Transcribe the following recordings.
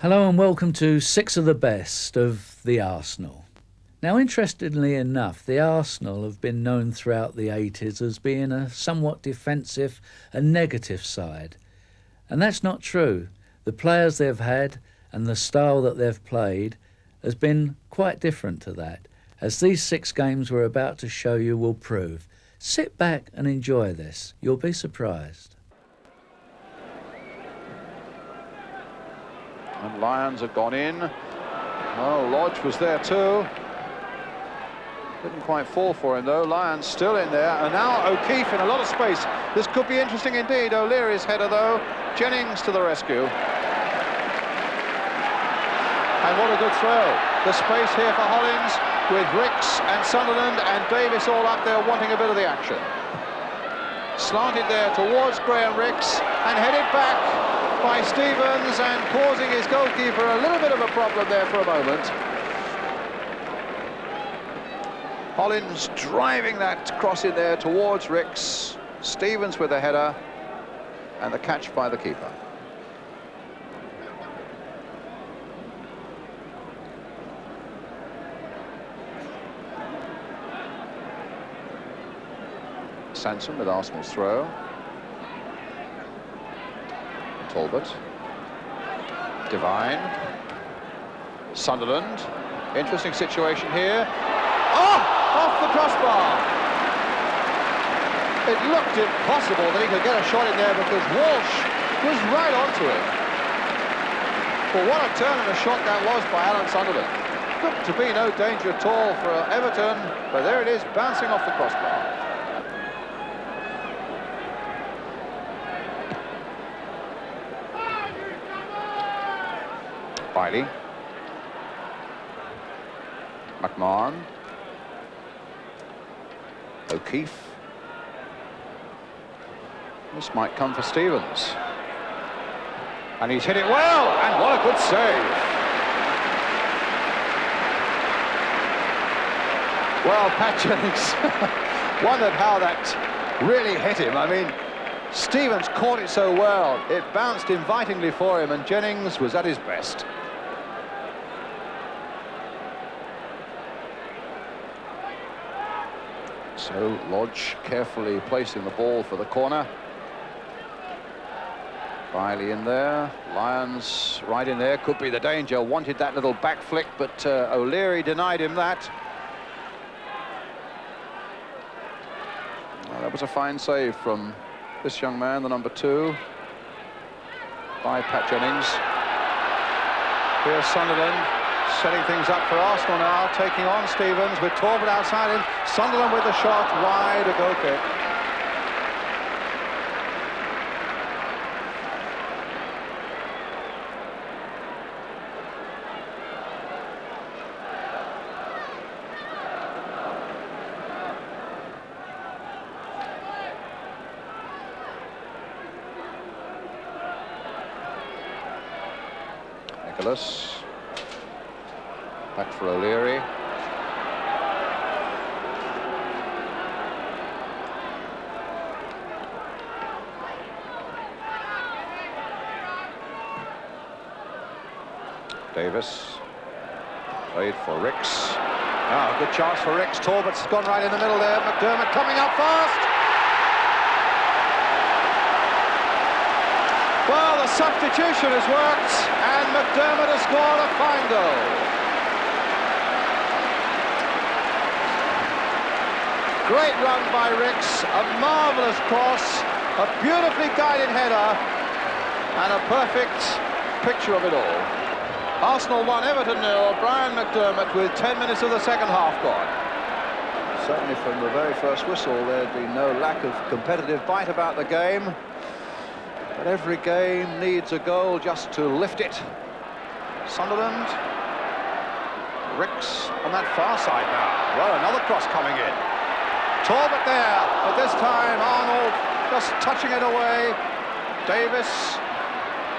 Hello and welcome to Six of the Best of the Arsenal. Now, interestingly enough, the Arsenal have been known throughout the 80s as being a somewhat defensive and negative side. And that's not true. The players they've had and the style that they've played has been quite different to that, as these 6 games we're about to show you will prove. Sit back and enjoy this. You'll be surprised. And Lyons had gone in. Oh, Lodge was there too. Didn't quite fall for him though. Lyons still in there. And now O'Keefe in a lot of space. This could be interesting indeed. O'Leary's header though. Jennings to the rescue. And what a good throw. The space here for Hollins with Ricks and Sunderland and Davis all up there wanting a bit of the action. Slanted there towards Graham Ricks and headed back by Stevens and causing his goalkeeper a little bit of a problem there for a moment. Hollins driving that cross in there towards Ricks. Stevens with a header and the catch by the keeper. Sanson with Arsenal's throw. Talbot. Devine. Sunderland. Interesting situation here. Oh! Off the crossbar. It looked impossible that he could get a shot in there because Walsh was right onto it. Well, what a turn and a shot that was by Alan Sunderland. Looked to be no danger at all for Everton, but there it is, bouncing off the crossbar. Biley. McMahon. O'Keefe. This might come for Stevens. And he's hit it well, and what a good save. Well, Pat Jennings wondered how that really hit him. I mean, Stevens caught it so well. It bounced invitingly for him, and Jennings was at his best. So Lodge carefully placing the ball for the corner. Biley in there, Lyons right in there, could be the danger, wanted that little back flick, but O'Leary denied him that. Well, that was a fine save from this young man, the number 2, by Pat Jennings. Here's Sunderland setting things up for Arsenal now, taking on Stevens with Talbot outside him. Sunderland with the shot, wide, a goal kick. Nicholas. Back for O'Leary. Davis. Played for Ricks. Ah, good chance for Ricks. Talbot's gone right in the middle there. McDermott coming up fast. Well, the substitution has worked, and McDermott has scored a fine goal. Great run by Ricks, a marvellous cross, a beautifully guided header, and a perfect picture of it all. Arsenal 1, Everton 0, Brian McDermott with 10 minutes of the second half gone. Certainly from the very first whistle there'd been no lack of competitive bite about the game. But every game needs a goal just to lift it. Sunderland. Ricks on that far side now. Well, another cross coming in. Talbot there, but this time Arnold just touching it away. Davis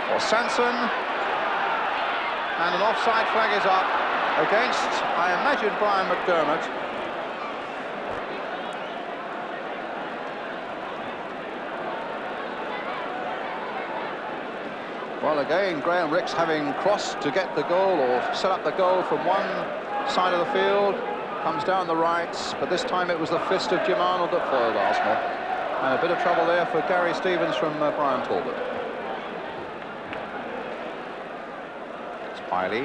or Sanson. And an offside flag is up against, I imagine, Brian McDermott. Well, again, Graham Rix having crossed to get the goal or set up the goal from one side of the field, comes down the right, but this time it was the fist of Jim Arnold that foiled Arsenal. And a bit of trouble there for Gary Stevens from Brian Talbot. It's Piley.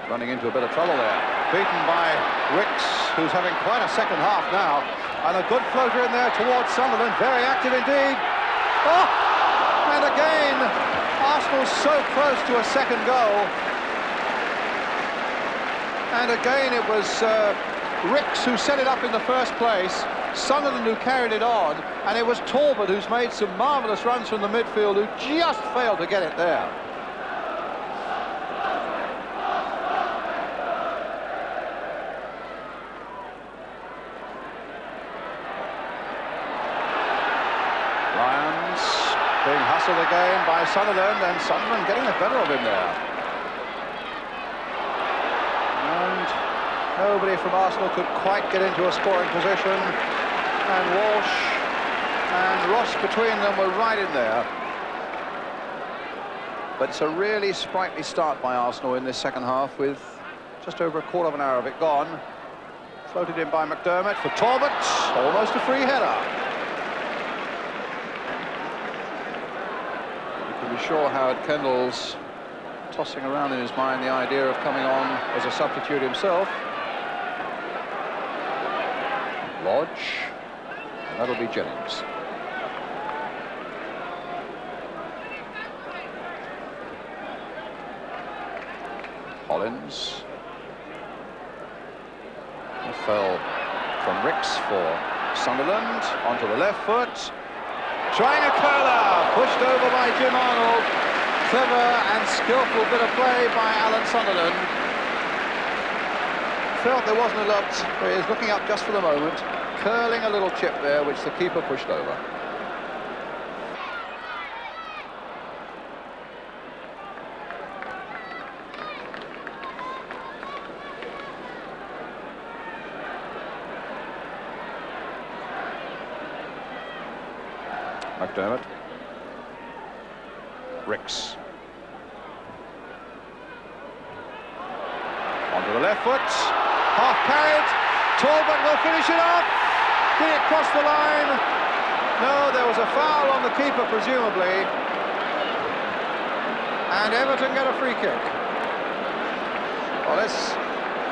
Running into a bit of trouble there. Beaten by Rix, who's having quite a second half now. And a good floater in there towards Sunderland. Very active indeed. Oh! And again, Arsenal's so close to a second goal. And again, it was Rix who set it up in the first place. Sunderland who carried it on. And it was Talbot who's made some marvellous runs from the midfield, who just failed to get it there. Being hustled again by Sunderland, and Sunderland getting the better of him there. And nobody from Arsenal could quite get into a scoring position, and Walsh and Ross between them were right in there. But it's a really sprightly start by Arsenal in this second half, with just over a quarter of an hour of it gone. Floated in by McDermott for Talbot, almost a free header. I'm sure Howard Kendall's tossing around in his mind the idea of coming on as a substitute himself. Lodge, and that'll be Jennings. Hollins. A fell from Rix for Sunderland, onto the left foot. Trying a curler, pushed over by Jim Arnold. Clever and skillful bit of play by Alan Sunderland. Felt there wasn't a lot, but he was looking up just for the moment. Curling a little chip there, which the keeper pushed over. McDermott. Rix. Onto the left foot. Half carried. Talbot will finish it off. Did it cross the line? No, there was a foul on the keeper, presumably. And Everton get a free kick. Well, let's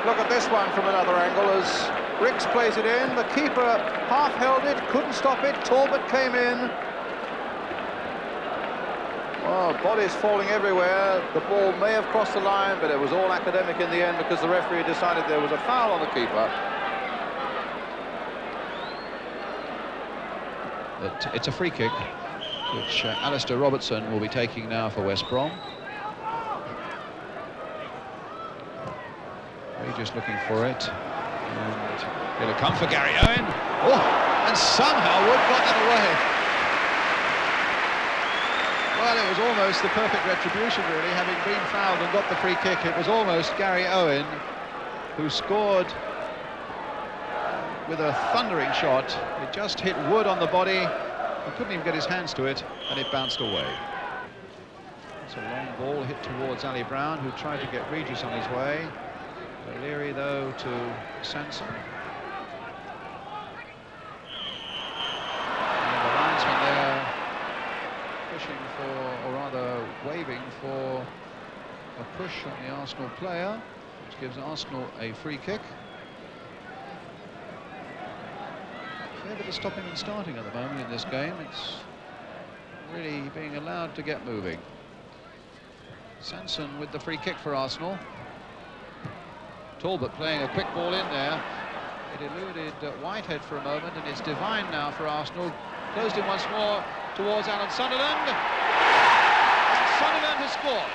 look at this one from another angle as Rix plays it in. The keeper half held it, couldn't stop it. Talbot came in. Oh, bodies falling everywhere. The ball may have crossed the line, but it was all academic in the end because the referee decided there was a foul on the keeper. But it's a free kick, which Alistair Robertson will be taking now for West Brom. Just looking for it. And it'll come for Gary Owen. Oh, and somehow Wood got that away. Well, it was almost the perfect retribution, really, having been fouled and got the free kick. It was almost Gary Owen who scored with a thundering shot. It just hit Wood on the body. He couldn't even get his hands to it, and it bounced away. It's a long ball hit towards Ali Brown, who tried to get Regis on his way. O'Leary, though, to Sanson. And the linesman there pushing for, or rather waving for a push on the Arsenal player, which gives Arsenal a free kick. A fair bit of stopping and starting at the moment in this game. It's really being allowed to get moving. Sanson with the free kick for Arsenal. Talbot playing a quick ball in there. It eluded Whitehead for a moment, and it's Devine now for Arsenal. Closed in once more towards Alan Sunderland. Sunderland has scored.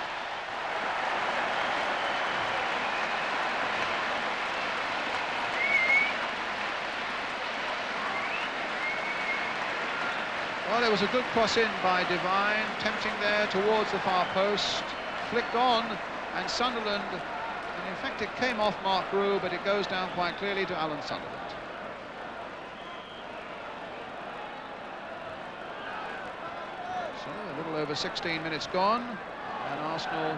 Well, it was a good cross in by Devine, tempting there towards the far post. Flicked on, and Sunderland... And in fact, it came off Mark Grew, but it goes down quite clearly to Alan Sunderland. A little over 16 minutes gone, and Arsenal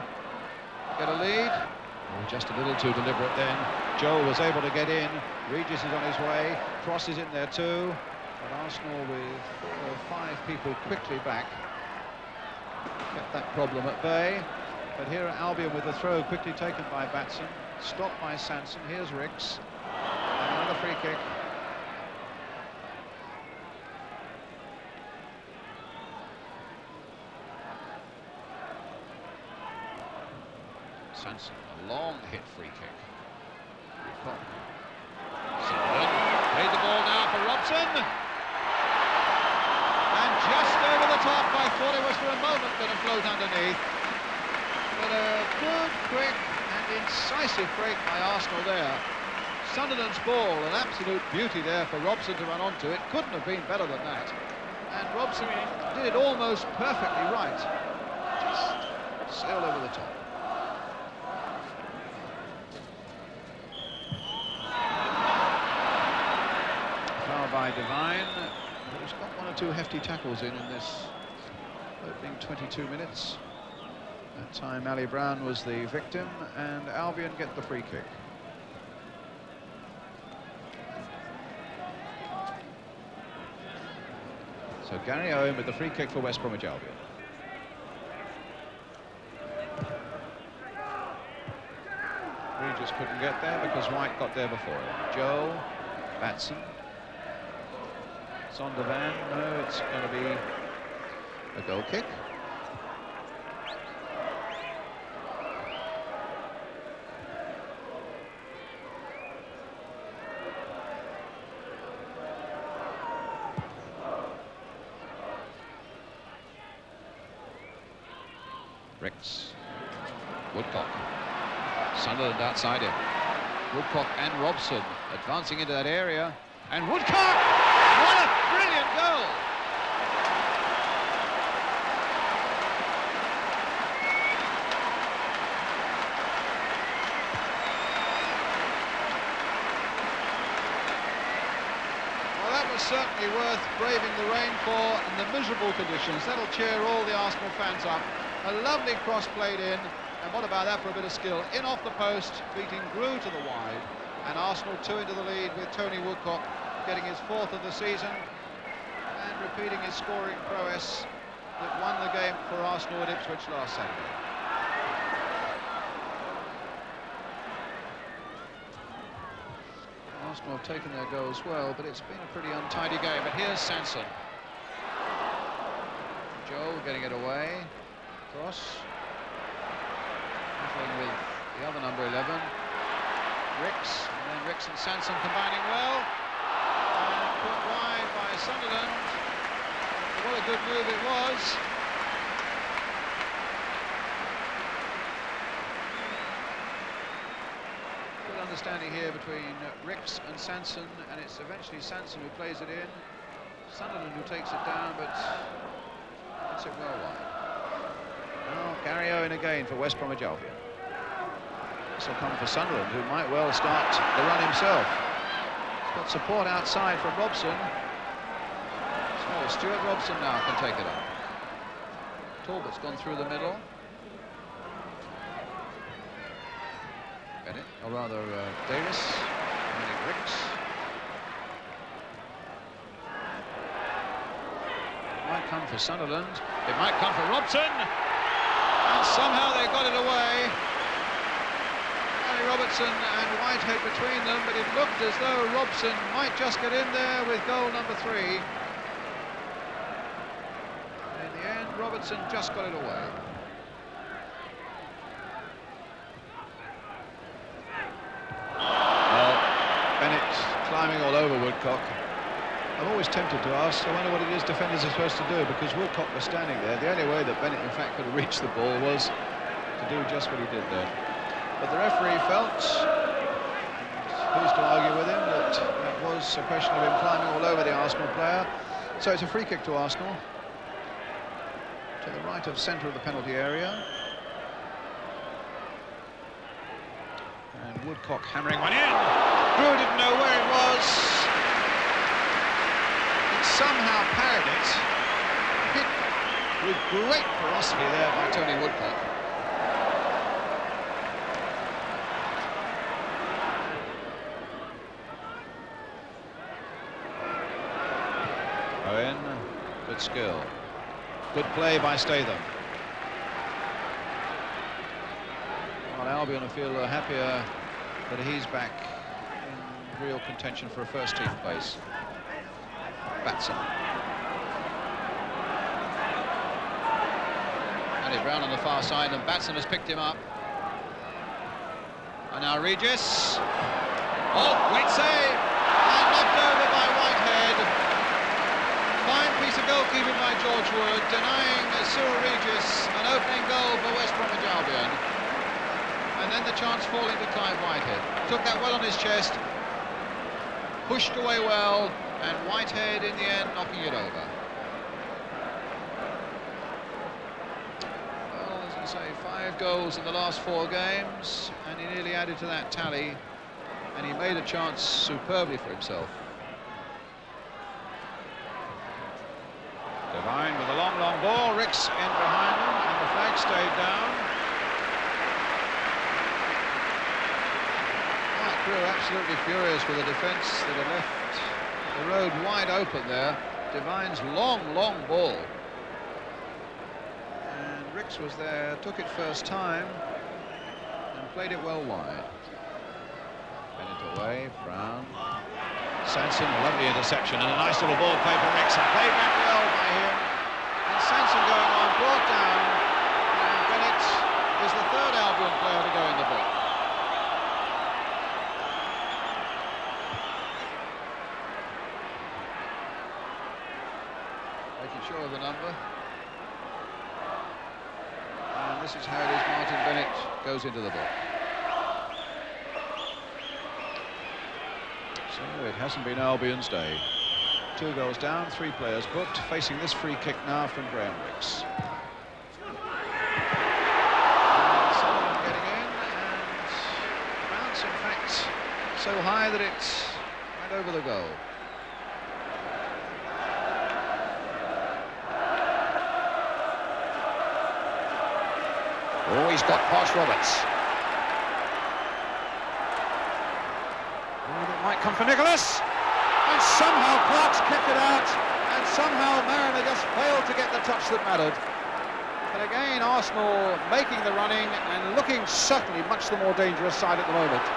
get a lead. Oh, just a little too deliberate then. Joel was able to get in. Regis is on his way. Cross is in there too. But Arsenal with 4 or 5 people quickly back kept that problem at bay. But here at Albion with the throw quickly taken by Batson, stopped by Sanson. Here's Ricks. And another free kick. Sanson, a long hit free kick. Sunderland played the ball now for Robson. And just over the top, I thought it was for a moment going to float underneath. But a good, quick and incisive break by Arsenal there. Sunderland's ball, an absolute beauty there for Robson to run onto. It couldn't have been better than that. And Robson did it almost perfectly right. Just sailed over the top. Foul by Devine, who's got 1 or 2 hefty tackles in this opening 22 minutes. That time Ali Brown was the victim, and Albion get the free kick. So Gary Owen with the free kick for West Bromwich Albion. Regis couldn't get there because White got there before him. Joe, Batson, Zondervan. No, it's going to be a goal kick. Ricks, Woodcock, Sunderland outside him. Woodcock and Robson advancing into that area, and Woodcock! What a brilliant goal! Well, that was certainly worth braving the rain for in the miserable conditions. That'll cheer all the Arsenal fans up. A lovely cross played in, and what about that for a bit of skill? In off the post, beating Grew to the wide, and Arsenal 2 into the lead with Tony Woodcock getting his 4th of the season and repeating his scoring prowess that won the game for Arsenal at Ipswich last Saturday. Arsenal have taken their goals well, but it's been a pretty untidy game. But here's Sanson. Joel getting it away. Cross. Battling with the other number 11. Ricks, and then Ricks and Sanson combining well. And put wide by Sunderland. What a good move it was. Good understanding here between Ricks and Sanson, and it's eventually Sanson who plays it in. Sunderland who takes it down, but gets it well wide. Now Gary Owen again for West Bromwich Albion. This will come for Sunderland, who might well start the run himself. He's got support outside from Robson. So Stuart Robson now can take it up. Talbot's gone through the middle. Bennett, or rather Davis, and Ricks. It might come for Sunderland. It might come for Robson. And somehow they got it away. Gary Robertson and Whitehead between them, but it looked as though Robson might just get in there with goal number 3. And in the end, Robertson just got it away. Well, Bennett climbing all over Woodcock. I'm always tempted to ask, I wonder what it is defenders are supposed to do, because Woodcock was standing there. The only way that Bennett, in fact, could have reached the ball was to do just what he did there. But the referee felt, who's to argue with him, that that was a question of him climbing all over the Arsenal player. So it's a free kick to Arsenal, to the right of centre of the penalty area. And Woodcock hammering one in. Drew didn't know where it was. Somehow parried it, hit with great ferocity there by Tony Woodcock. Owen, good skill. Good play by Statham. Well, Albion will feel happier that he's back in real contention for a first-team place. Batson. Andy Brown on the far side, and Batson has picked him up. And now Regis. Oh, great save! And knocked over by Whitehead. Fine piece of goalkeeping by George Wood, denying Cyril Regis an opening goal for West Bromwich Albion. And then the chance falling to Clive Whitehead. Took that well on his chest, pushed away well, and Whitehead in the end knocking it over. Well, as I say, 5 goals in the last 4 games, and he nearly added to that tally, and he made a chance superbly for himself. Devine with a long ball, Ricks in behind him, and the flag stayed down. Crew absolutely furious with the defence that had left the road wide open there. Devine's long ball. And Ricks was there, took it first time, and played it well wide. Bennett away, Brown. Sanson, lovely interception, and a nice little ball play for Ricks. Played back well by him. And Sanson going on, brought down. And Bennett is the 3rd Albion player to go in the book. Sure of the number. And this is how it is. Martin Bennett goes into the book. So it hasn't been Albion's day. 2 goals down, 3 players booked, facing this free kick now from Graham Ricks. And Sullivan getting in, and bounce in fact so high that it went over the goal. Oh, he's got past Roberts. Oh, it might come for Nicholas. And somehow Clark's kept it out. And somehow Mariner just failed to get the touch that mattered. But again, Arsenal making the running and looking certainly much the more dangerous side at the moment.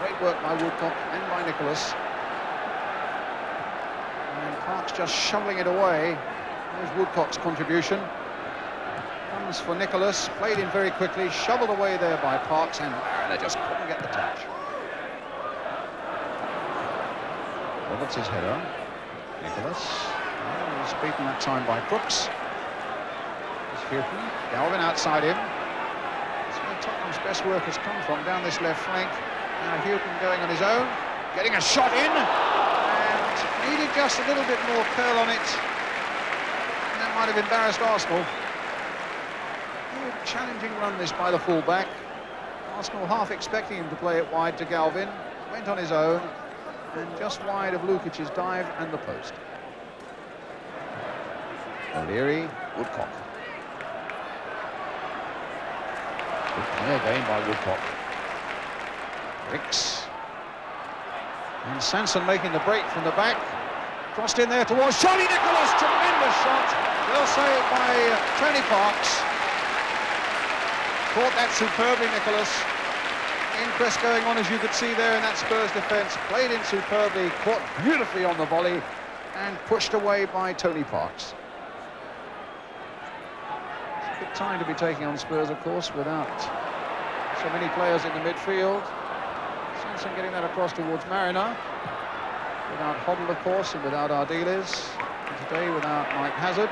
Great work by Woodcock and by Nicholas. And Clark's just shoveling it away. There's Woodcock's contribution. Comes for Nicholas, played in very quickly, shoveled away there by Parks, and Mariner just couldn't get the touch. Roberts' header. Nicholas. Oh, he's beaten that time by Crooks. There's Houghton. Galvin outside him. That's where Tottenham's best work has come from, down this left flank. Now Houghton going on his own, getting a shot in, and needed just a little bit more curl on it. And that might have embarrassed Arsenal. Challenging run this by the fullback. Arsenal half expecting him to play it wide to Galvin. Went on his own and just wide of Lukic's dive and the post. O'Leary, Woodcock. Good play again by Woodcock. Ricks. And Sanson making the break from the back. Crossed in there towards Charlie Nicholas. Tremendous shot. Well saved by Tony Parks. Caught that superbly, Nicholas. Inquest going on, as you could see there in that Spurs defence. Played in superbly, caught beautifully on the volley, and pushed away by Tony Parks. It's a good time to be taking on Spurs, of course, without so many players in the midfield. Sanson getting that across towards Mariner. Without Hoddle, of course, and without Ardiles. And today without Mike Hazard.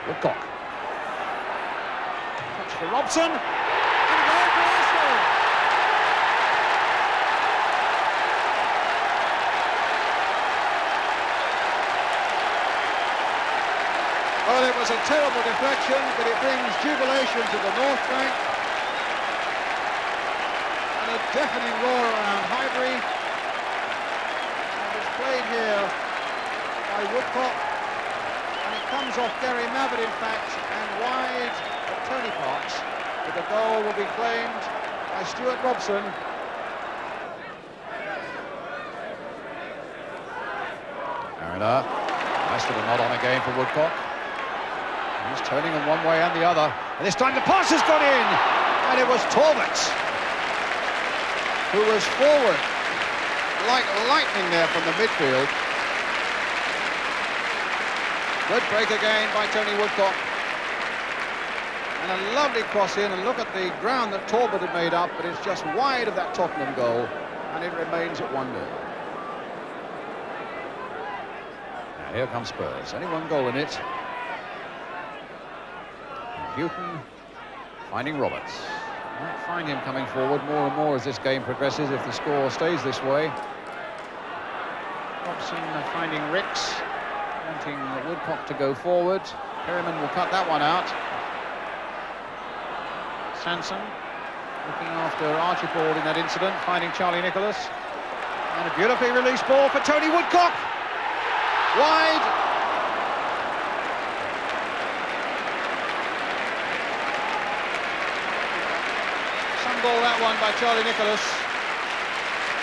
Woodcock. Touch for Robson. And a goal for Arsenal. Well, it was a terrible deflection, but it brings jubilation to the North Bank. And a deafening roar around Highbury. And it's played here by Woodcock, and it comes off Gary Mavitt, in fact, and wide of Tony Parks, but the goal will be claimed by Stuart Robson. Mariner, nice little nod on again for Woodcock. He's turning them one way and the other, and this time the pass has gone in, and it was Talbot who was forward like lightning there from the midfield. Good break again by Tony Woodcock, and a lovely cross in, and look at the ground that Talbot had made up, but it's just wide of that Tottenham goal, and it remains at 1-0. Now here comes Spurs, only one goal in it. Houghton finding Roberts. Might find him coming forward more and more as this game progresses if the score stays this way. Robson finding Ricks, wanting Woodcock to go forward. Perryman will cut that one out. Sanson looking after Archibald in that incident, finding Charlie Nicholas. And a beautifully released ball for Tony Woodcock. Wide. Ball that one by Charlie Nicholas.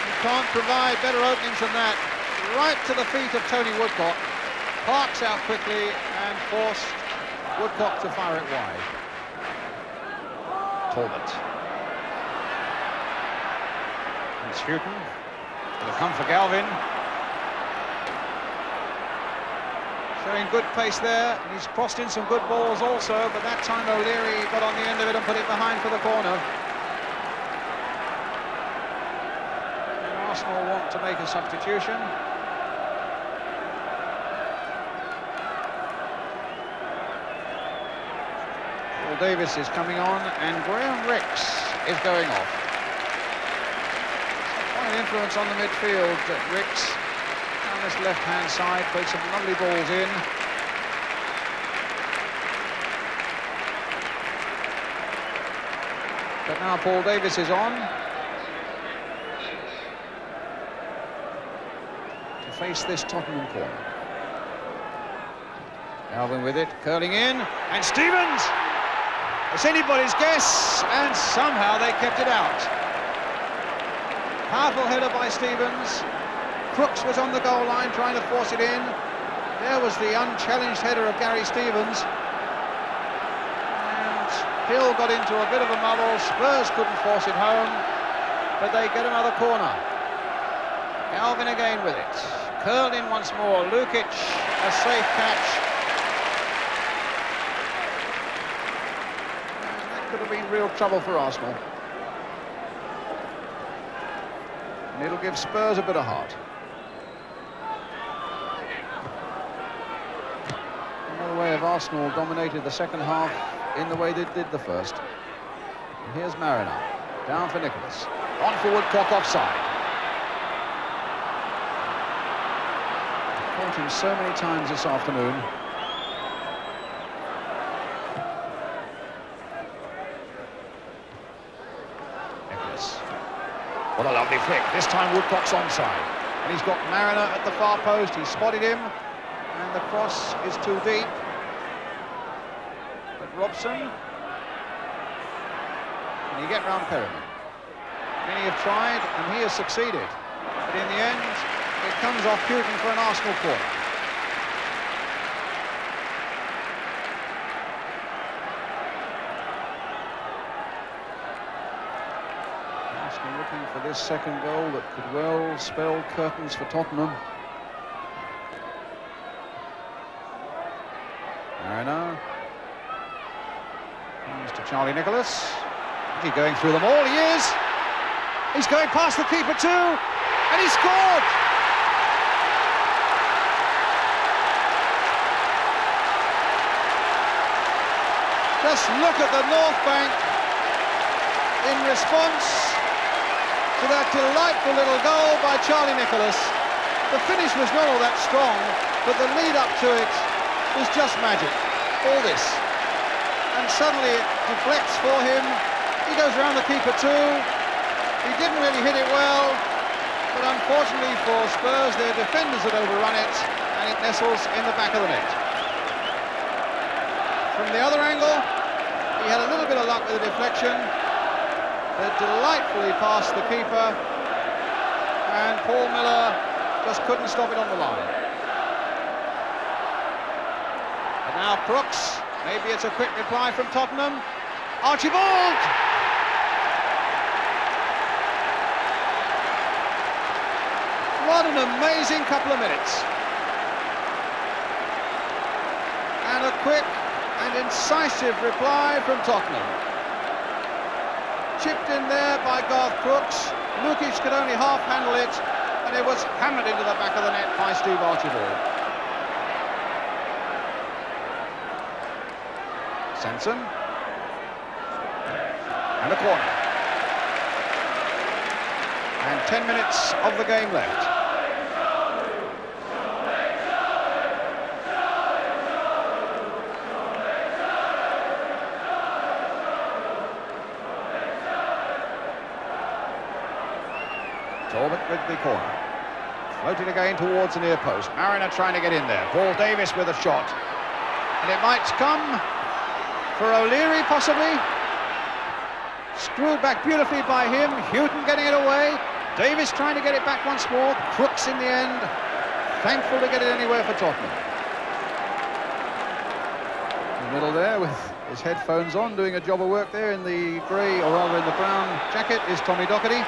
You can't provide better openings than that. Right to the feet of Tony Woodcock. Parks out quickly and forced Woodcock to fire it wide. Talbot. It's Houghton. It'll come for Galvin. Showing good pace there. And he's crossed in some good balls also, but that time O'Leary got on the end of it and put it behind for the corner. Arsenal want to make a substitution. Paul Davis is coming on, and Graham Ricks is going off. Quite an influence on the midfield. Ricks down this left-hand side, played some lovely balls in. But now Paul Davis is on. Face this Tottenham corner. Alvin with it, curling in, and Stevens! It's anybody's guess, and somehow they kept it out. Powerful header by Stevens. Crooks was on the goal line trying to force it in. There was the unchallenged header of Gary Stevens. And Hill got into a bit of a muddle. Spurs couldn't force it home, but they get another corner. Alvin again with it. Curled in once more. Lukic, a safe catch. And that could have been real trouble for Arsenal. And it'll give Spurs a bit of heart. Another way of Arsenal dominated the second half in the way they did the first. And here's Mariner. Down for Nicholas. On for Woodcock, offside. Caught him so many times this afternoon. Nicholas. What a lovely flick. This time Woodcock's onside. And he's got Mariner at the far post. He spotted him. And the cross is too deep. But Robson. Can he get round Perryman? Many have tried, and he has succeeded. But in the end, it comes off Houghton for an Arsenal corner. Arsenal looking for this second goal that could well spell curtains for Tottenham. Mariner. Comes to Charlie Nicholas. Is he going through them all? He is! He's going past the keeper too, and he scored! Just look at the North Bank in response to that delightful little goal by Charlie Nicholas. The finish was not all that strong, but the lead up to it was just magic. All this. And suddenly it deflects for him. He goes around the keeper too. He didn't really hit it well. But unfortunately for Spurs, their defenders had overrun it, and it nestles in the back of the net. From the other angle, he had a little bit of luck with the deflection. It delightfully past the keeper, and Paul Miller just couldn't stop it on the line. And now Crooks, maybe it's a quick reply from Tottenham. Archibald! What an amazing couple of minutes. And a quick and incisive reply from Tottenham. Chipped in there by Garth Crooks. Lukic could only half handle it, and it was hammered into the back of the net by Steve Archibald. Sanson. And a corner. And 10 minutes of the game left. Talbot with the corner. Floated again towards the near post. Mariner trying to get in there. Paul Davis with a shot. And it might come for O'Leary, possibly. Screwed back beautifully by him. Houghton getting it away. Davis trying to get it back once more. Crooks in the end. Thankful to get it anywhere for Tottenham. In the middle there with his headphones on, doing a job of work there in the grey, or rather in the brown jacket, is Tommy Docherty.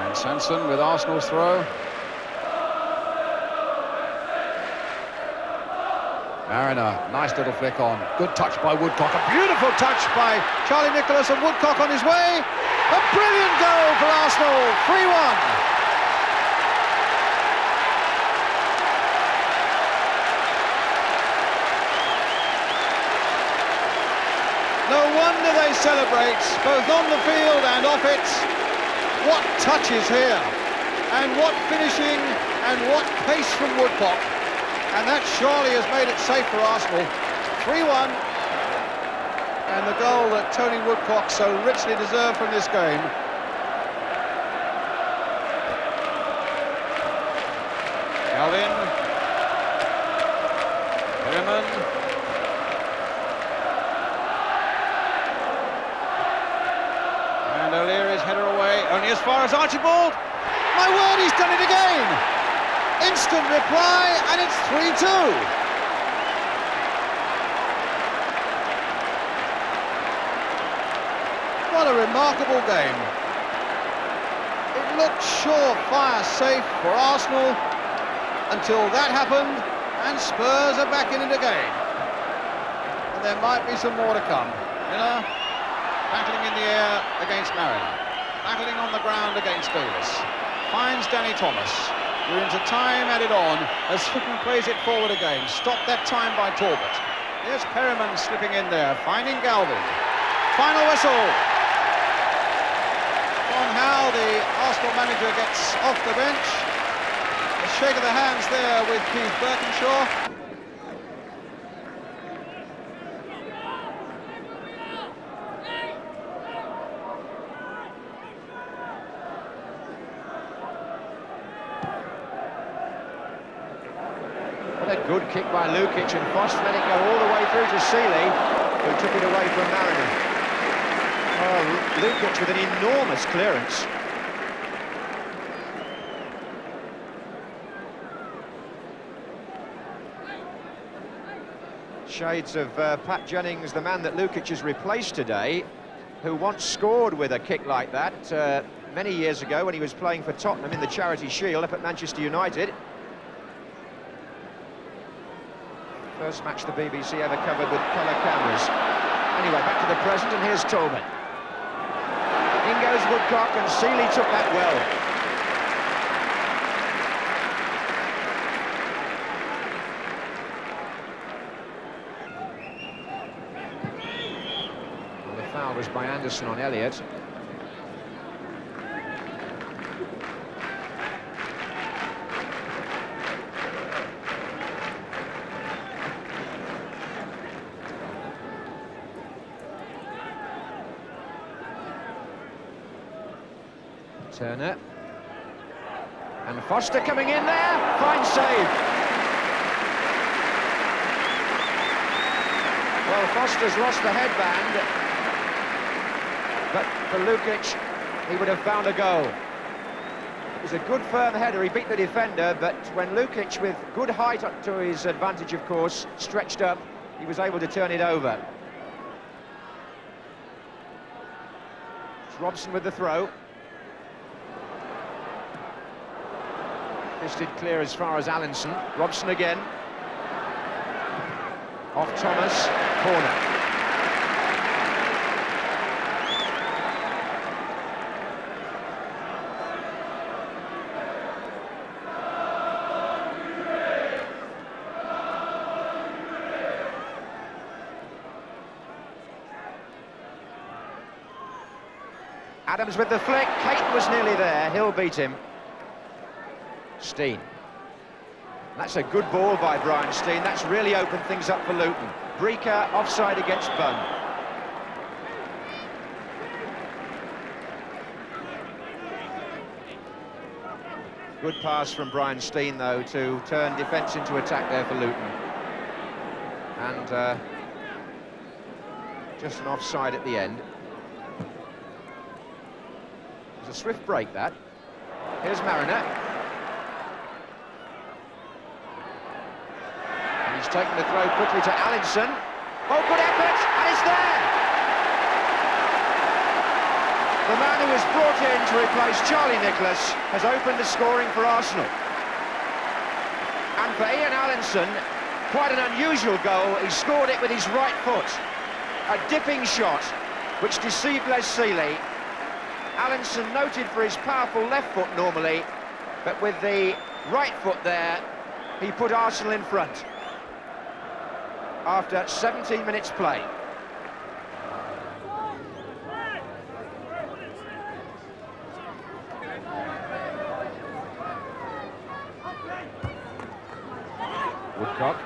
And Sanson with Arsenal's throw. Mariner, nice little flick on. Good touch by Woodcock. A beautiful touch by Charlie Nicholas, and Woodcock on his way. A brilliant goal for Arsenal. 3-1. No wonder they celebrate, both on the field and off it. What touches here, and what finishing, and what pace from Woodcock. And that surely has made it safe for Arsenal. 3-1, and the goal that Tony Woodcock so richly deserved from this game. Calvin. Perryman. And O'Leary's header away, only as far as Archibald. My word, he's done it again! Instant reply, and it's 3-2. What a remarkable game. It looked surefire safe for Arsenal until that happened, and Spurs are back in it again. And there might be some more to come. Miller battling in the air against Mariner, battling on the ground against Davis. Finds Danny Thomas. We're into time added on as Houghton plays it forward again. Stopped that time by Talbot. There's Perryman slipping in there, finding Galvin. Final whistle on how the Arsenal manager gets off the bench. A shake of the hands there with Keith Birkinshaw. A good kick by Lukic, and Foss let it go all the way through to Seeley, who took it away from Mariner. Oh, Lukic with an enormous clearance. Shades of Pat Jennings, the man that Lukic has replaced today, who once scored with a kick like that many years ago when he was playing for Tottenham in the Charity Shield up at Manchester United. First match the BBC ever covered with colour cameras. Anyway, back to the present, and here's Talbot. In goes Woodcock, and Seeley took that well. Well, the foul was by Anderson on Elliott. Turner. And Foster coming in there, fine save. Well, Foster's lost the headband, but for Lukic, he would have found a goal. It was a good firm header, he beat the defender, but when Lukic, with good height up to his advantage, of course, stretched up, he was able to turn it over. It's Robson with the throw. Fisted clear as far as Allinson. Robson again. Off Thomas, corner. Adams with the flick. Caton was nearly there. Hill beat him. Steen. That's a good ball by Brian Steen. That's really opened things up for Luton. Breaker offside against Bunn. Good pass from Brian Steen, though, to turn defence into attack there for Luton. And just an offside at the end. It was a swift break, that. Here's Mariner. He's taken the throw quickly to Allinson. Oh, good effort, and it's there! The man who was brought in to replace Charlie Nicholas has opened the scoring for Arsenal. And for Ian Allinson, quite an unusual goal. He scored it with his right foot. A dipping shot, which deceived Les Sealey. Allinson noted for his powerful left foot normally, but with the right foot there, he put Arsenal in front. After 17 minutes play. Woodcock.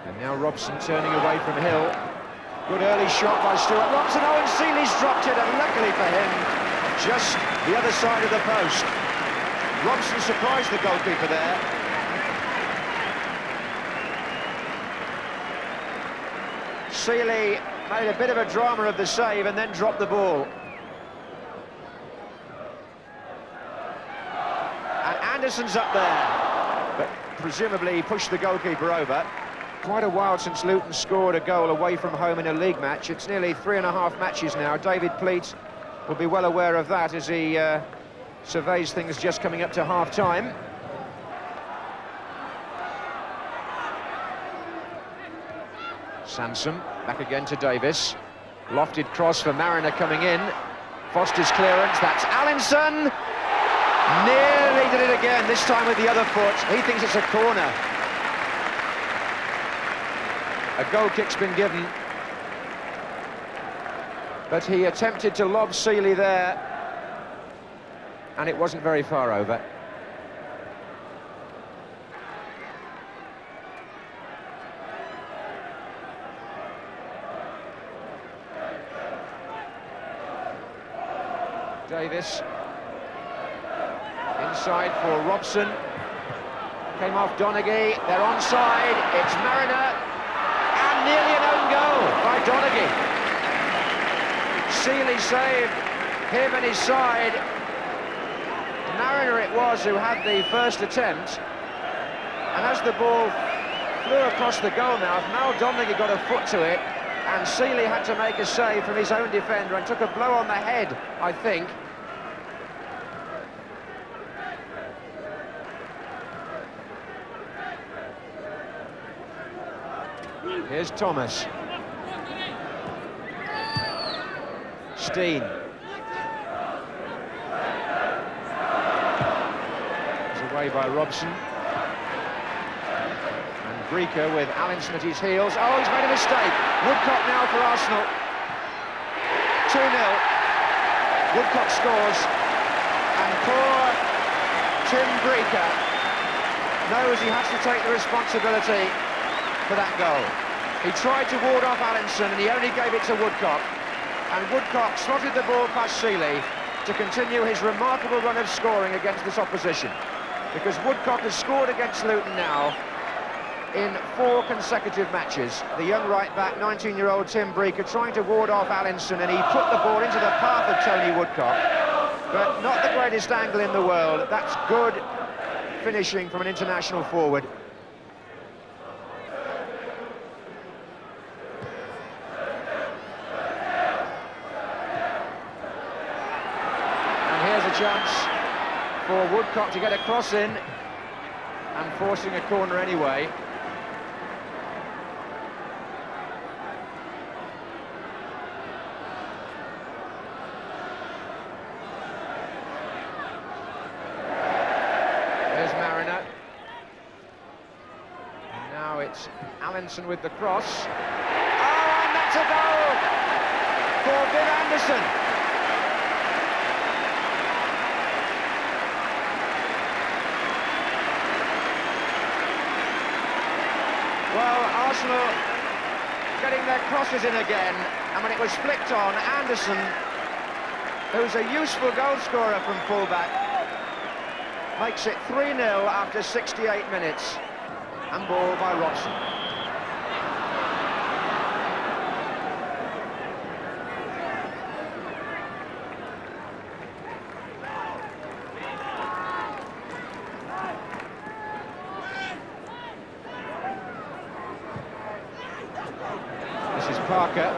And now Robson turning away from Hill. Good early shot by Stuart Robson. Oh, and Sealey's dropped it, and luckily for him, just the other side of the post. Robson surprised the goalkeeper there. Sealey made a bit of a drama of the save and then dropped the ball. And Anderson's up there, but presumably he pushed the goalkeeper over. Quite a while since Luton scored a goal away from home in a league match. It's nearly 3.5 matches now. David Pleat will be well aware of that as he surveys things just coming up to half-time. Sansom, back again to Davis. Lofted cross for Mariner coming in. Foster's clearance, that's Allinson! Nearly did it again, this time with the other foot. He thinks it's a corner. A goal kick's been given. But he attempted to lob Sealey there, and it wasn't very far over. Davis inside for Robson, came off Donaghy, they're onside, it's Mariner, and nearly an own goal by Donaghy. Sealey saved him and his side. Mariner it was who had the first attempt, and as the ball flew across the goal mouth, Mal Donaghy got a foot to it, and Sealey had to make a save from his own defender and took a blow on the head, I think. Here's Thomas. Steen. It's away by Robson. And Breaker with Allinson at his heels. Oh, he's made a mistake. Woodcock now for Arsenal. 2-0. Woodcock scores. And poor Tim Breaker knows he has to take the responsibility for that goal. He tried to ward off Allinson and he only gave it to Woodcock. And Woodcock slotted the ball past Sealey to continue his remarkable run of scoring against this opposition, because Woodcock has scored against Luton now in 4 consecutive matches. The young right-back, 19-year-old Tim Breaker, trying to ward off Allinson, and he put the ball into the path of Tony Woodcock, but not the greatest angle in the world. That's good finishing from an international forward. And here's a chance for Woodcock to get a cross in, and forcing a corner anyway. It's Allinson with the cross. Oh, and that's a goal for Bill Anderson. Well, Arsenal getting their crosses in again, and when it was flicked on, Anderson, who's a useful goal scorer from fullback, makes it 3-0 after 68 minutes. And ball by Robson. This is Parker.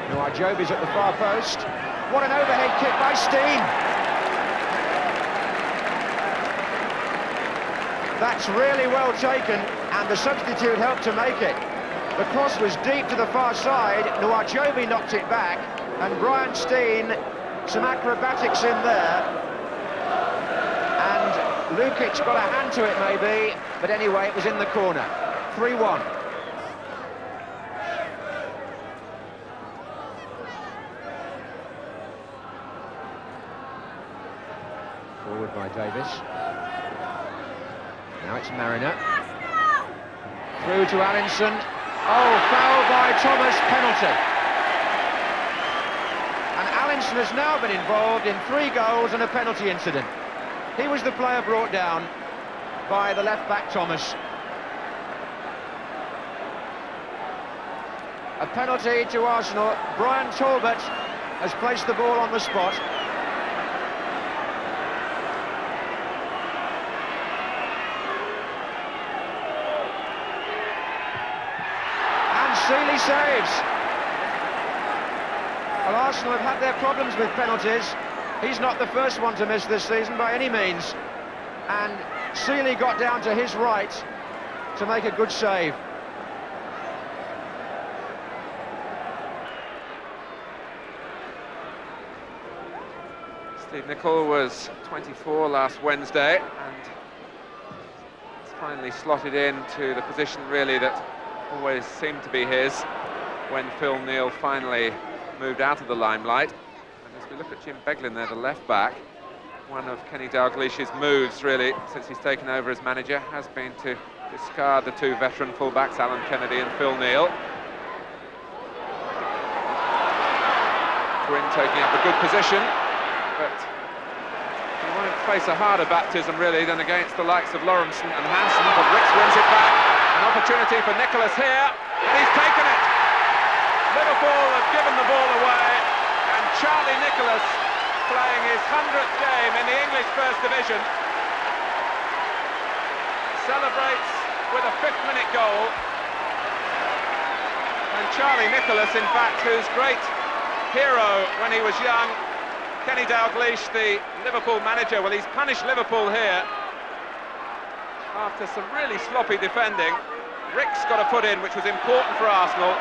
Noah Joby's at the far post. What an overhead kick by Steen. That's really well taken, and the substitute helped to make it. The cross was deep to the far side. Noah Joby knocked it back, and Brian Steen, some acrobatics in there. And Lukic got a hand to it maybe, but anyway, it was in the corner. 3-1. Forward by Davis. Now it's Mariner. Through to Allinson. Oh, foul by Thomas, penalty. And Allinson has now been involved in 3 goals and a penalty incident. He was the player brought down by the left-back Thomas. A penalty to Arsenal. Brian Talbot has placed the ball on the spot. Seeley saves. Well, Arsenal have had their problems with penalties. He's not the first one to miss this season by any means. And Seeley got down to his right to make a good save. Steve Nicol was 24 last Wednesday and it's finally slotted into the position really that always seemed to be his when Phil Neal finally moved out of the limelight. And as we look at Jim Beglin there, the left-back, one of Kenny Dalglish's moves really since he's taken over as manager has been to discard the 2 veteran full-backs, Alan Kennedy and Phil Neal. Quinn taking up a good position, but he won't face a harder baptism really than against the likes of Lawrenson and Hansen, but Ricks wins it back. An opportunity for Nicholas here, and he's taken it. Liverpool have given the ball away, and Charlie Nicholas, playing his 100th game in the English First Division, celebrates with a 5th-minute goal. And Charlie Nicholas, in fact, whose great hero when he was young, Kenny Dalglish, the Liverpool manager, well, he's punished Liverpool here. After some really sloppy defending, Ricks got a foot in, which was important for Arsenal,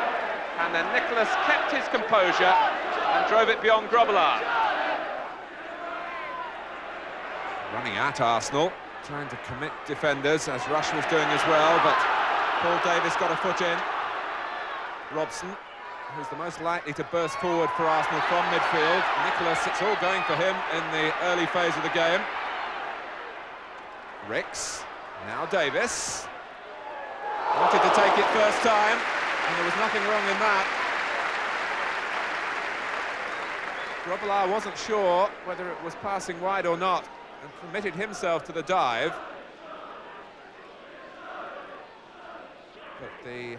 and then Nicholas kept his composure and drove it beyond Grobbelaar. Running at Arsenal, trying to commit defenders, as Rush was doing as well, but Paul Davis got a foot in. Robson, who's the most likely to burst forward for Arsenal from midfield. Nicholas, it's all going for him in the early phase of the game. Ricks. Now Davis wanted to take it first time, And there was nothing wrong in that. Grobbelaar wasn't sure whether it was passing wide or not and committed himself to the dive. But the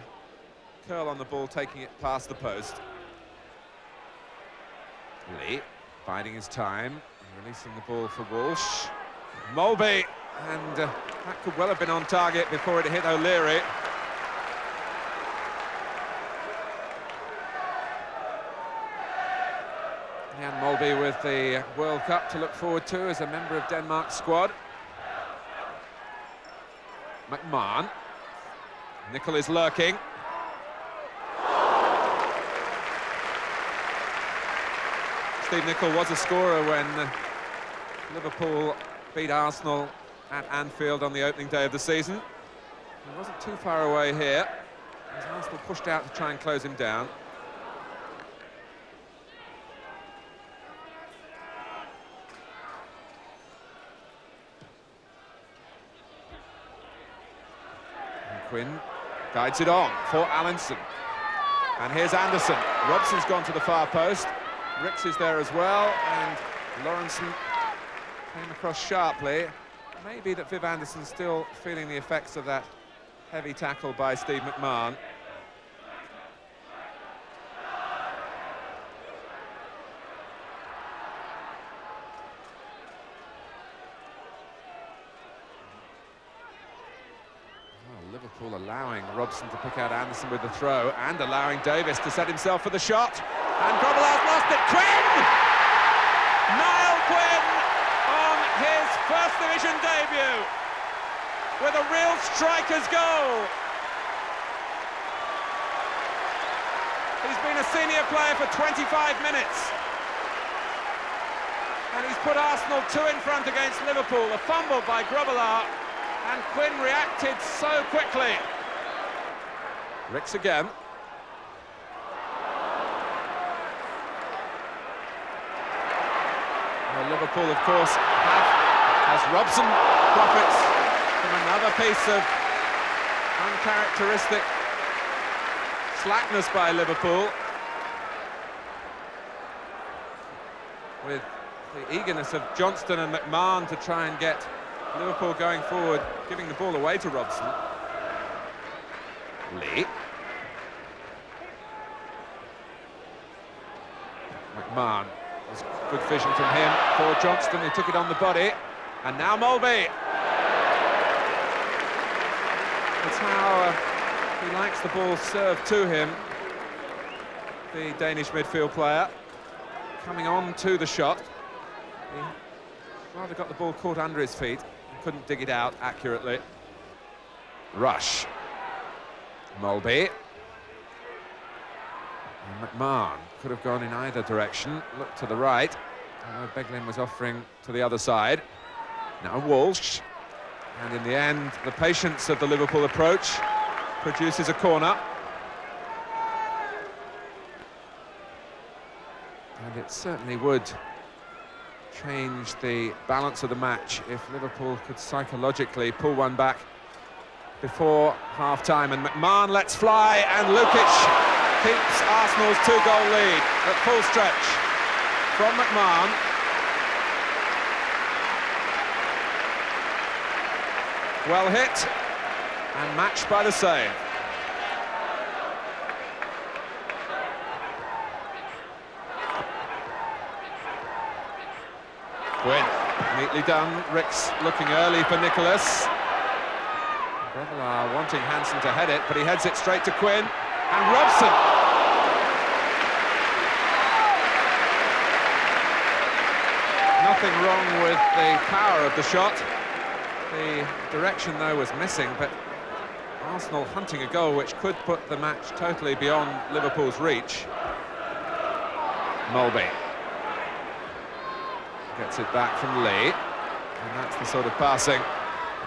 curl on the ball taking it past the post. Lee biding his time, releasing the ball for Walsh. Mulby, and that could well have been on target before it hit O'Leary. Jan Mulby with the World Cup to look forward to as a member of Denmark's squad. McMahon. Nicol is lurking. Steve Nicol was a scorer when Liverpool beat Arsenal at Anfield on the opening day of the season. He wasn't too far away here, as Arsenal pushed out to try and close him down. And Quinn guides it on for Allinson. And here's Anderson. Robson's gone to the far post. Ricks is there as well, and Lawrenson came across sharply. Maybe that Viv Anderson's still feeling the effects of that heavy tackle by Steve McMahon. Well, Liverpool allowing Robson to pick out Anderson with the throw and allowing Davis to set himself for the shot. And Grobbelaar's lost it. Quinn! Niall Quinn on his First Division debut with a real striker's goal. He's been a senior player for 25 minutes. And he's put Arsenal 2 in front against Liverpool. A fumble by Grobbelaar, and Quinn reacted so quickly. Ricks again. Liverpool, of course, as Robson profits from another piece of uncharacteristic slackness by Liverpool, with the eagerness of Johnston and McMahon to try and get Liverpool going forward, giving the ball away to Robson. Lee. McMahon. Good vision from him for Johnston, who took it on the body. And now Mulby. That's how he likes the ball served to him, the Danish midfield player. Coming on to the shot. He rather got the ball caught under his feet and couldn't dig it out accurately. Rush. Mulby. And McMahon could have gone in either direction. Look to the right. Beglin was offering to the other side. Now Walsh. And in the end, the patience of the Liverpool approach produces a corner. And it certainly would change the balance of the match if Liverpool could psychologically pull one back before half-time. And McMahon lets fly, and Lukic keeps Arsenal's 2-goal lead at full stretch from McMahon. Well hit and matched by the save. Quinn, neatly done. Ricks looking early for Nicholas. Grobbelaar wanting Hansen to head it, but he heads it straight to Quinn. And Robson. Nothing wrong with the power of the shot. The direction, though, was missing, but Arsenal hunting a goal which could put the match totally beyond Liverpool's reach. Mulby gets it back from Lee, and that's the sort of passing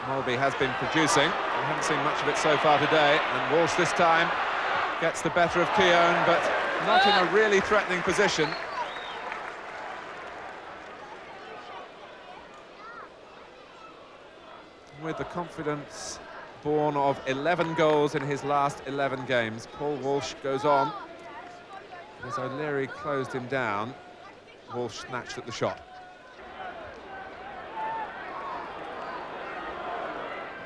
Mulby has been producing. We haven't seen much of it so far today, and Walsh this time gets the better of Keown, but not in a really threatening position. With the confidence born of 11 goals in his last 11 games. Paul Walsh goes on. As O'Leary closed him down, Walsh snatched at the shot.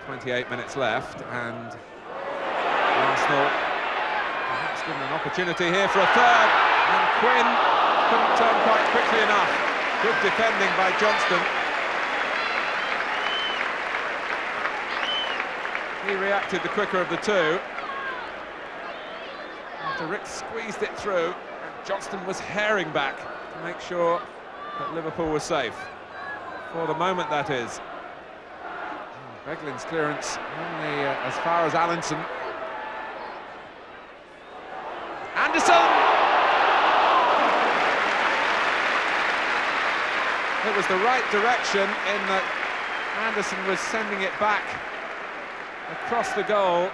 28 minutes left, and Arsenal perhaps given an opportunity here for a third, and Quinn couldn't turn quite quickly enough. Good defending by Johnston. He reacted the quicker of the two. After Rick squeezed it through, and Johnston was herring back to make sure that Liverpool was safe. For the moment, that is. Beglin's clearance only as far as Allinson. Anderson! It was the right direction in that Anderson was sending it back across the goal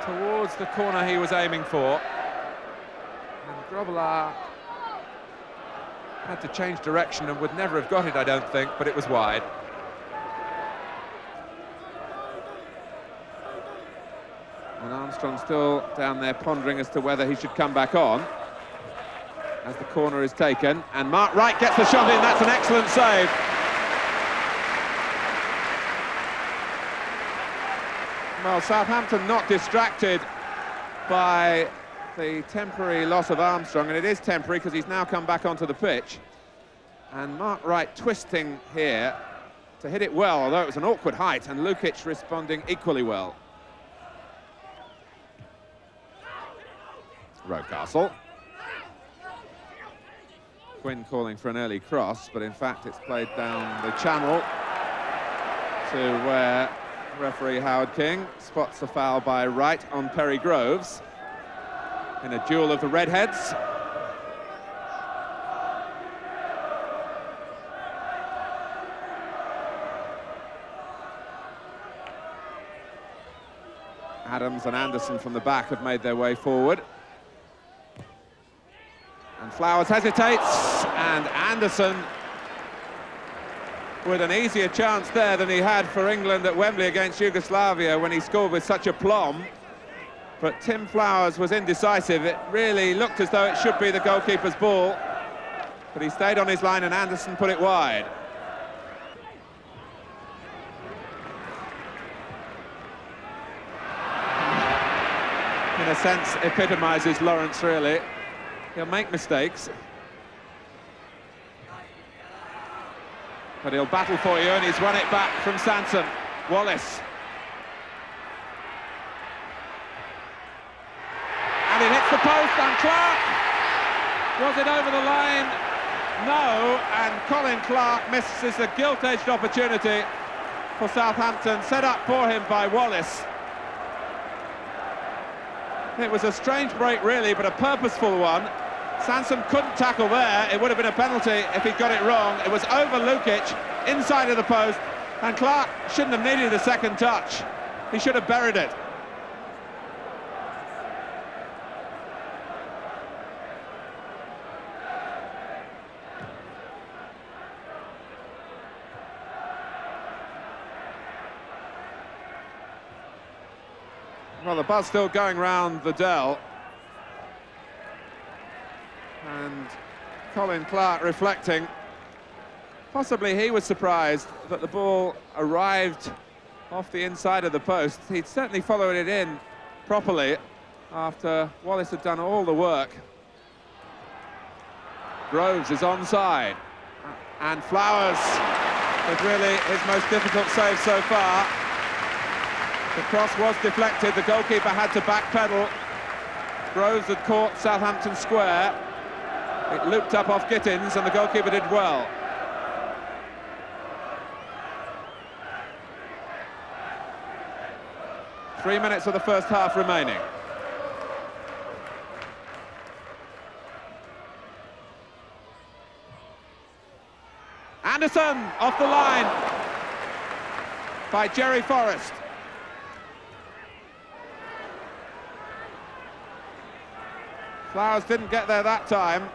towards the corner he was aiming for. And Grobbelaar had to change direction and would never have got it, I don't think, but it was wide. And Armstrong still down there pondering as to whether he should come back on as the corner is taken, and Mark Wright gets the shot in. That's an excellent save. Well, Southampton not distracted by the temporary loss of Armstrong, and it is temporary because he's now come back onto the pitch. And Mark Wright twisting here to hit it well, although it was an awkward height, and Lukic responding equally well. Rocastle. Quinn calling for an early cross, but in fact it's played down the channel to where referee Howard King spots a foul by Wright on Perry Groves in a duel of the redheads. Adams and Anderson from the back have made their way forward. And Flowers hesitates, and Anderson with an easier chance there than he had for England at Wembley against Yugoslavia when he scored with such aplomb. But Tim Flowers was indecisive. It really looked as though it should be the goalkeeper's ball, but he stayed on his line and Anderson put it wide. In a sense, epitomises Lawrence, really. He'll make mistakes, but he'll battle for you, and he's won it back from Sanson. Wallace. And it hits the post, and Clark! Was it over the line? No, and Colin Clark misses a gilt-edged opportunity for Southampton, set up for him by Wallace. It was a strange break, really, but a purposeful one. Sanson couldn't tackle there. It would have been a penalty if he'd got it wrong. It was over Lukic, inside of the post, and Clark shouldn't have needed a second touch. He should have buried it. Well, the buzz still going round the Dell. And Colin Clark reflecting. Possibly he was surprised that the ball arrived off the inside of the post. He'd certainly followed it in properly after Wallace had done all the work. Groves is onside. And Flowers with really his most difficult save so far. The cross was deflected, the goalkeeper had to backpedal. Groves had caught Southampton square. It looped up off Gittins, and the goalkeeper did well. Three minutes of the first half remaining. Anderson off the line by Jerry Forrest. Flowers didn't get there that time,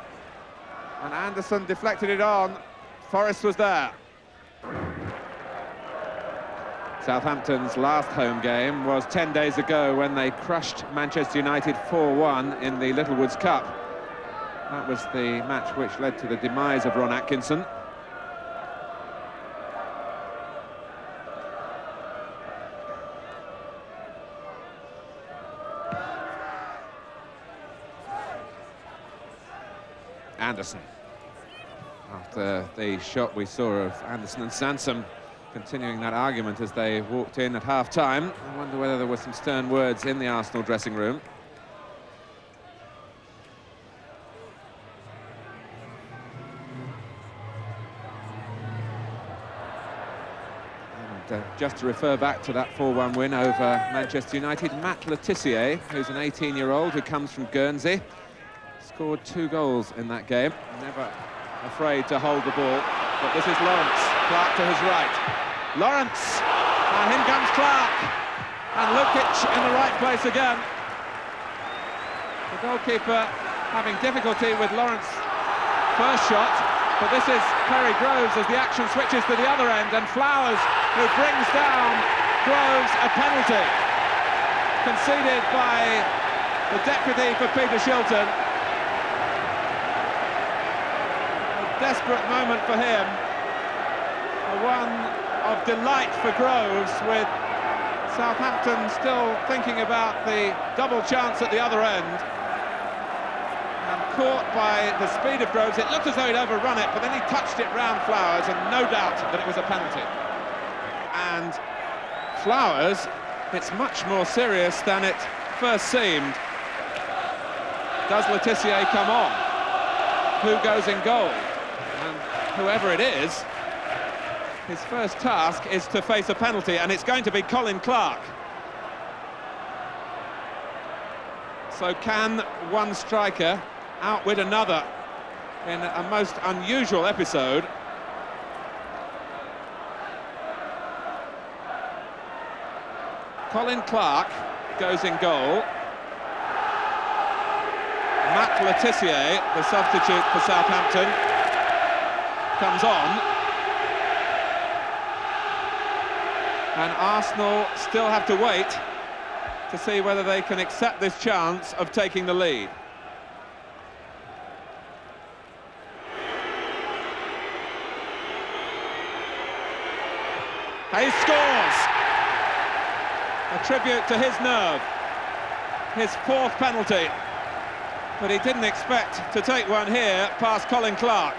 and Anderson deflected it on. Forrest was there. Southampton's last home game was 10 days ago when they crushed Manchester United 4-1 in the Littlewoods Cup. That was the match which led to the demise of Ron Atkinson. Anderson. After the shot we saw of Anderson and Sansom continuing that argument as they walked in at half-time, I wonder whether there were some stern words in the Arsenal dressing room. And just to refer back to that 4-1 win over Manchester United, Matt Le Tissier, who's an 18-year-old who comes from Guernsey, scored 2 goals in that game. Never afraid to hold the ball. But this is Lawrence. Clark to his right. Lawrence! Now in comes Clark. And Lukic in the right place again. The goalkeeper having difficulty with Lawrence's first shot. But this is Perry Groves as the action switches to the other end. And Flowers, who brings down Groves a penalty. Conceded by the deputy for Peter Shilton. Desperate moment for him, one of delight for Groves, with Southampton still thinking about the double chance at the other end, and caught by the speed of Groves. It looked as though he'd overrun it, but then he touched it round Flowers, and no doubt that it was a penalty. And Flowers, it's much more serious than it first seemed. Does Le Tissier come on? Who goes in goal? Whoever it is, his first task is to face a penalty, and it's going to be Colin Clark. So can one striker outwit another in a most unusual episode? Colin Clark goes in goal. Matt Le Tissier, the substitute for Southampton, comes on, and Arsenal still have to wait to see whether they can accept this chance of taking the lead. He scores! A tribute to his nerve, his 4th penalty, but he didn't expect to take one here past Colin Clark.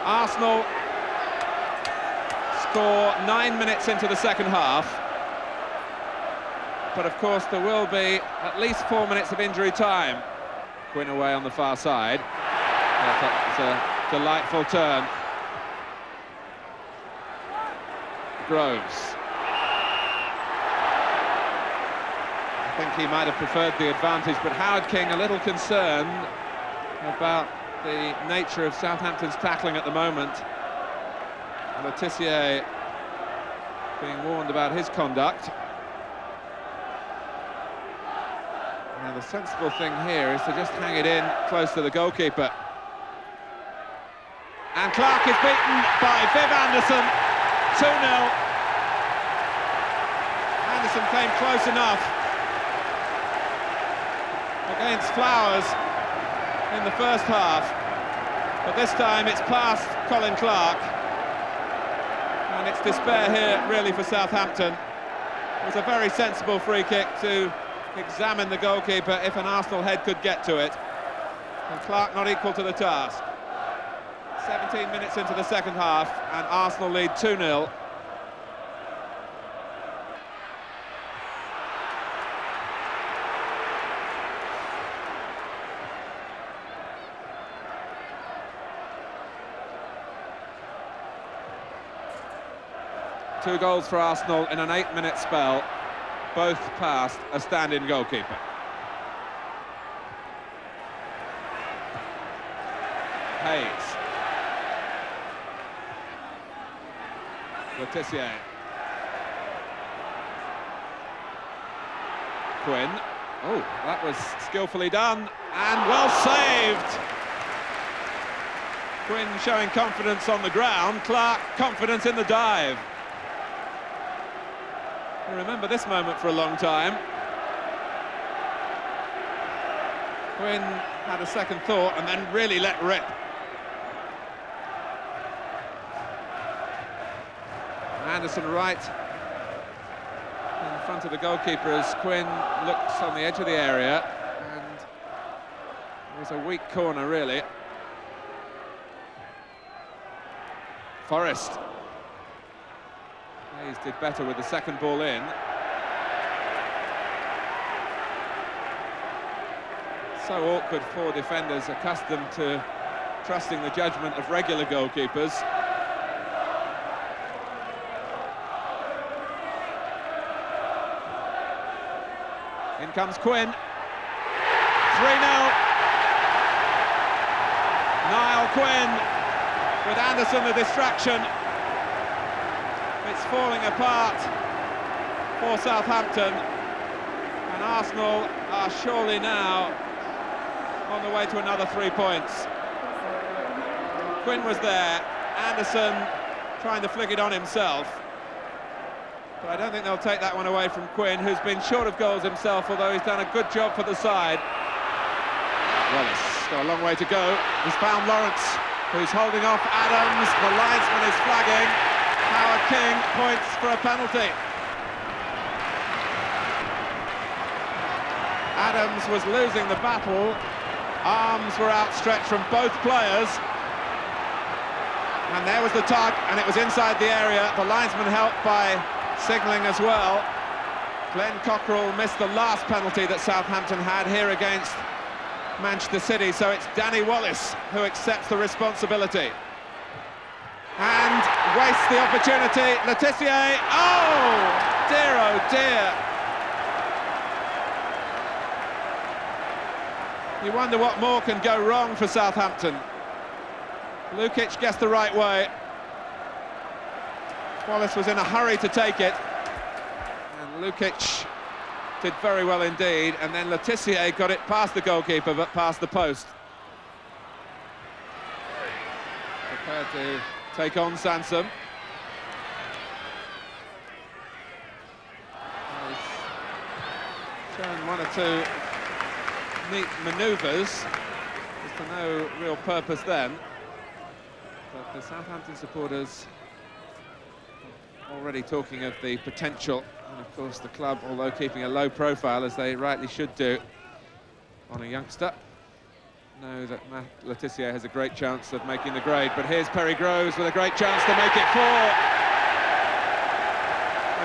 Arsenal score 9 minutes into the second half, but of course there will be at least 4 minutes of injury time. Quinn away on the far side. It's a delightful turn. Groves. I think he might have preferred the advantage, but Howard King a little concerned about the nature of Southampton's tackling at the moment. Le Tissier being warned about his conduct. Now the sensible thing here is to just hang it in close to the goalkeeper. And Clark is beaten by Viv Anderson, 2-0. Anderson came close enough against Flowers in the first half, but this time it's past Colin Clark, and it's despair here really for Southampton. It was a very sensible free kick to examine the goalkeeper if an Arsenal head could get to it, and Clark not equal to the task. 17 minutes into the second half, and Arsenal lead 2-0. Two goals for Arsenal in an 8-minute spell, both past a stand-in goalkeeper. Hayes. Le Tissier. Quinn. Oh, that was skillfully done and well saved. Quinn showing confidence on the ground, Clark confidence in the dive. I remember this moment for a long time. Quinn had a second thought and then really let rip. Anderson right in front of the goalkeeper as Quinn looks on the edge of the area, and it was a weak corner really. Forrest. Hayes did better with the second ball in. So awkward for defenders accustomed to trusting the judgment of regular goalkeepers. In comes Quinn. 3-0. Niall Quinn with Anderson the distraction. It's falling apart for Southampton, and Arsenal are surely now on the way to another 3 points. Quinn was there, Anderson trying to flick it on himself, but I don't think they'll take that one away from Quinn, who's been short of goals himself, although he's done a good job for the side. Wallace got a long way to go. He's found Lawrence, who's holding off Adams. The linesman is flagging. Howard King points for a penalty. Adams was losing the battle. Arms were outstretched from both players. And there was the tug, and it was inside the area. The linesman helped by signalling as well. Glenn Cockrell missed the last penalty that Southampton had here against Manchester City, so it's Danny Wallace who accepts the responsibility. And wastes the opportunity. Letitia, oh dear. You wonder what more can go wrong for Southampton. Lukic gets the right way. Wallace was in a hurry to take it, and Lukic did very well indeed, and then Letitia got it past the goalkeeper but past the post. Prepared to take on Sansom. He's shown one or two neat manoeuvres, just to no real purpose then. But the Southampton supporters already talking of the potential, and of course the club, although keeping a low profile as they rightly should do on a youngster, know that Letitia has a great chance of making the grade. But here's Perry Groves with a great chance to make it 4.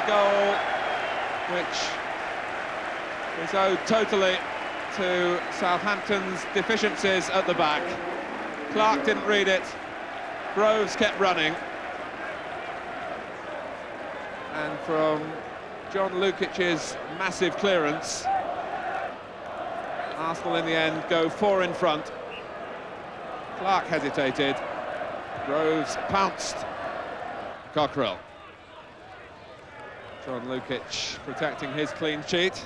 A goal which is owed totally to Southampton's deficiencies at the back. Clark didn't read it, Groves kept running, and from John Lukic's massive clearance, Arsenal in the end go 4 in front. Clark hesitated, Groves pounced, Cockrell. John Lukic protecting his clean sheet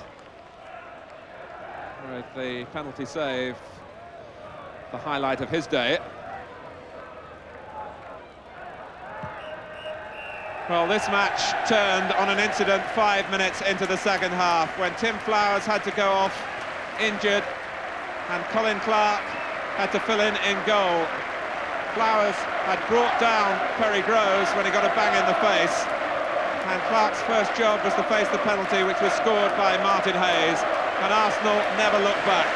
with the penalty save, the highlight of his day. Well, this match turned on an incident 5 minutes into the second half when Tim Flowers had to go off injured and Colin Clark had to fill in goal. Flowers had brought down Perry Groves when he got a bang in the face, and Clark's first job was to face the penalty, which was scored by Martin Hayes, and Arsenal never looked back.